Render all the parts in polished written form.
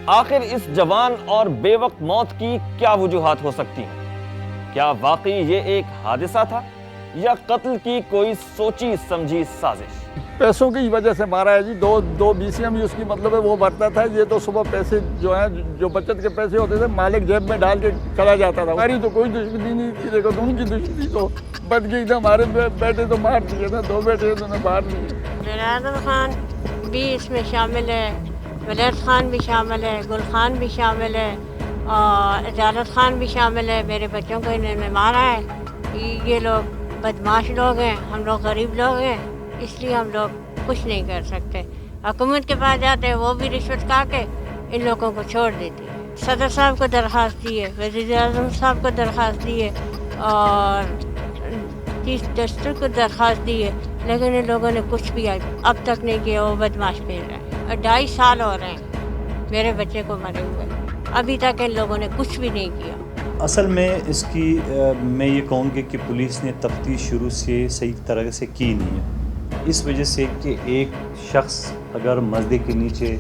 آخر اس جوان اور بے وقت موت کی کیا وجوہات ہو سکتی ہیں؟ کیا واقعی یہ ایک حادثہ تھا یا قتل کی کوئی سوچی سمجھی سازش؟ پیسوں کی وجہ سے مارا ہے جی. دو بیسیاں بھی اس کی مطلب ہے وہ بھرتا تھا. یہ تو صبح پیسے جو ہیں جو بچت کے پیسے ہوتے تھے مالک جیب میں ڈال کے چلا جاتا تھا. ہماری تو کوئی دشمنی نہیں تھی. دیکھو تو ان کی دشمنی تو بد گئی تھا. ہمارے بیٹے تو مار دیے تھے, 2 بیٹے تو نے مار دیے. برادر خان بھی اس میں شامل ہے, ولید خان بھی شامل ہے, گل خان بھی شامل ہے, اور اجازت خان بھی شامل ہے. میرے بچوں کو انہوں نے مارا ہے. یہ لوگ بدماش لوگ ہیں, ہم لوگ غریب لوگ ہیں, اس لیے ہم لوگ کچھ نہیں کر سکتے. حکومت کے پاس جاتے ہیں وہ بھی رشوت کھا کے ان لوگوں کو چھوڑ دیتی ہے. صدر صاحب کو درخواست دی ہے, وزیر اعظم صاحب کو درخواست دی ہے, اور چیف جسٹس کو درخواست دی ہے, لیکن ان لوگوں نے کچھ بھی اب تک نہیں کیا. وہ بدماش پھیل رہے ہیں اور 2.5 سال ہو رہے ہیں میرے بچے کو مرے ہوئے, ابھی تک ان لوگوں نے کچھ بھی نہیں کیا. اصل میں اس کی میں یہ کہوں گی کہ پولیس نے تفتیش شروع سے صحیح طرح سے کی نہیں ہے, اس وجہ سے کہ ایک شخص اگر مسجد کے نیچے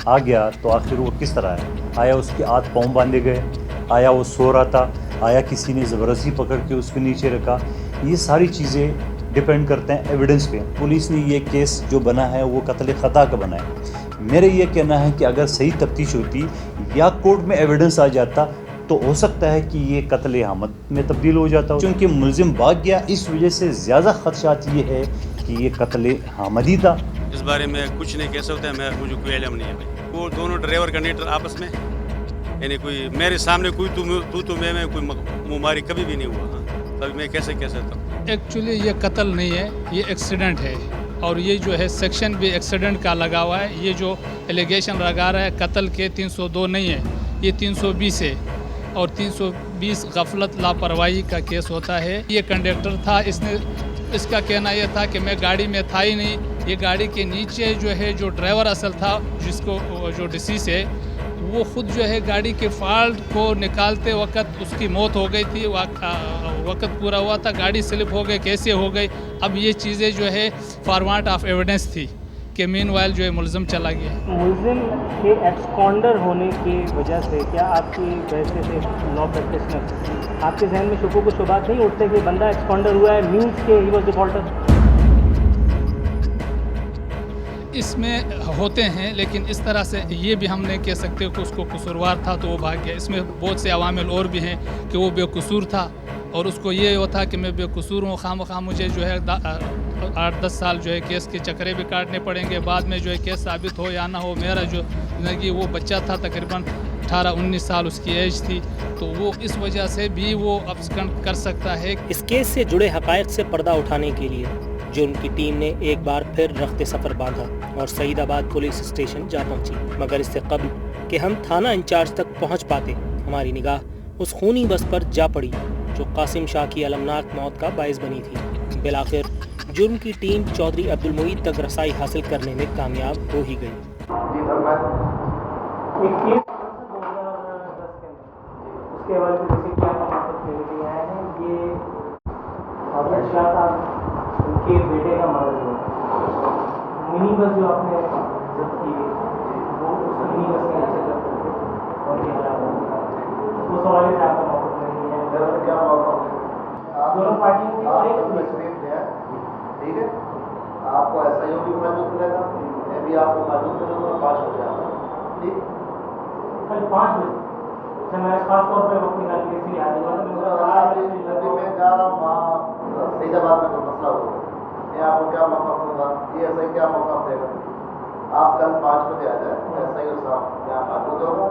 آ گیا تو آخر وہ کس طرح ہے. آیا اس کے ہاتھ پاؤں باندھے گئے, آیا وہ سو رہا تھا, آیا کسی نے زبردستی پکڑ کے اس کے نیچے رکھا. یہ ساری چیزیں ڈپینڈ کرتے ہیں ایویڈنس پہ. پولیس نے یہ کیس جو بنا ہے وہ قتل خطا کا بنا ہے. میرا یہ کہنا ہے کہ اگر صحیح تفتیش ہوتی یا کورٹ میں ایویڈنس آ جاتا تو ہو سکتا ہے کہ یہ قتل عامد میں تبدیل ہو جاتا. چونکہ ملزم بھاگ گیا, اس وجہ سے زیادہ خدشات یہ ہے کہ یہ قتل عامد ہی تھا. اس بارے میں کچھ نہیں کہہ سکتا ہے, مجھے کوئی علم نہیں ہے بھائی. وہ دونوں ڈرائیور کنڈکٹر آپس میں یعنی کوئی میرے سامنے کوئی تو میں کوئی مماری کبھی بھی نہیں ہوا. تب میں کیسے کہہ سکتا ہوں؟ ایکچولی یہ قتل نہیں ہے, یہ ایکسیڈنٹ ہے, اور یہ جو ہے سیکشن بھی ایکسیڈنٹ کا لگا ہوا ہے. یہ جو ایلیگیشن لگا رہا ہے قتل کے 302 نہیں ہے, یہ 320 ہے, اور 320 غفلت لاپرواہی کا کیس ہوتا ہے. یہ کنڈکٹر تھا, اس کا کہنا یہ تھا کہ میں گاڑی میں تھا ہی نہیں. یہ گاڑی کے نیچے جو ہے جو ڈرائیور اصل تھا جس کو جو ڈسیس ہے وہ خود جو ہے گاڑی کے فالٹ کو نکالتے وقت اس کی موت ہو گئی تھی. وقت پورا ہوا تھا, گاڑی سلپ ہو گئی, کیسے ہو گئی. اب یہ چیزیں جو ہے فارمیٹ آف ایویڈنس تھی کہ مین وائل جو ہے ملزم چلا گیا. ملزم کے ایکسکانڈر ہونے کی وجہ سے کیا آپ کی ویسے سے لا پریکٹیشنر آپ کے ذہن میں شکوک و شبہات نہیں اٹھتے کہ بندہ ایکسکانڈر ہوا ہے مینس کہ ہی واز ڈیفالٹر؟ اس میں ہوتے ہیں, لیکن اس طرح سے یہ بھی ہم نہیں کہہ سکتے کہ اس کو قصوروار تھا تو وہ بھاگ گیا. اس میں بہت سے عوامل اور بھی ہیں کہ وہ بے قصور تھا, اور اس کو یہ ہوتا کہ میں بے قصور ہوں, خواہ مجھے جو ہے 8-10 سال جو ہے کیس کے چکرے بھی کاٹنے پڑیں گے. بعد میں جو ہے کیس ثابت ہو یا نہ ہو, میرا جو زندگی وہ بچہ تھا تقریباً 18-19 سال اس کی ایج تھی, تو وہ اس وجہ سے بھی وہ ابسکنڈ کر سکتا ہے. اس کیس سے جڑے حقائق سے پردہ اٹھانے کے لیے جو ان کی ٹیم نے ایک بار پھر رخت سفر باندھا اور سعید آباد پولیس اسٹیشن جا پہنچی. مگر اس سے قبل کہ ہم تھانہ انچارج تک پہنچ پاتے, ہماری نگاہ اس خونی بس پر جا پڑی جو قاسم شاہ کی المناک موت کا باعث بنی تھی. بالآخر جرم کی ٹیم چودھری عبدالمعید تک رسائی حاصل کرنے میں کامیاب ہو ہی گئی. کے بیٹے کا مرض ہوا, منی بس جو آپ نے ضبط کی وہ اس منی بس کے نیچے ضبط کر کے اور یہ ہلاک ہو گیا. اس حوالے سے آپ کا موقف نہیں ہے. دراصل کیا موقف ہے, دونوں پارٹیوں کی اور ایک تصویر ہے, ٹھیک ہے, آپ کو ایس آئی او بھی موجود ملے گا, میں بھی آپ کو موجود ملوں گا 5 بجے آپ ٹھیک, کل 5 بجے. اچھا, میں خاص طور پہ وقت نکال کے اس لیے حاضر ہوا. میں جا رہا ہوں وہاں سعید آباد میں کوئی مسئلہ ہوا, آپ کو کیا موقع ہوگا, یہ ایسا ہی کیا موقع دے گا. آپ کل 5 بجے آ جائیں, ایسا ہی صاحب یہاں موجود ہوگا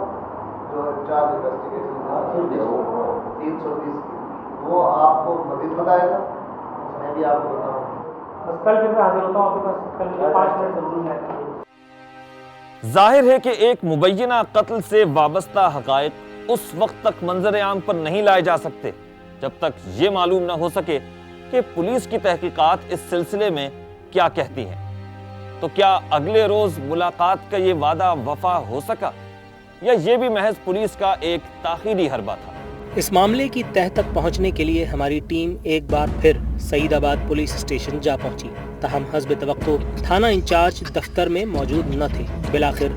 جو انچارج انویسٹیگیشن 320 وہ آپ کو مزید بتائے گا, میں بھی آپ کو بتاؤں. بس کل پھر میں حاضر ہوتا ہوں آپ کے پاس, کل مجھے 5 منٹ ضرور ہے. ظاہر ہے کہ ایک مبینہ قتل سے وابستہ حقائق اس وقت تک منظر عام پر نہیں لائے جا سکتے جب تک یہ معلوم نہ ہو سکے کہ پولیس کی تحقیقات اس سلسلے میں کیا کہتی ہیں. تو کیا اگلے روز ملاقات کا یہ وعدہ وفا ہو سکا, یا یہ بھی محض پولیس کا ایک تاخیری حربہ تھا؟ اس معاملے کی تہہ تک پہنچنے کے لیے ہماری ٹیم ایک بار پھر سعید آباد پولیس اسٹیشن جا پہنچی, تاہم حسب توقع تھانہ انچارج دفتر میں موجود نہ تھے. بالآخر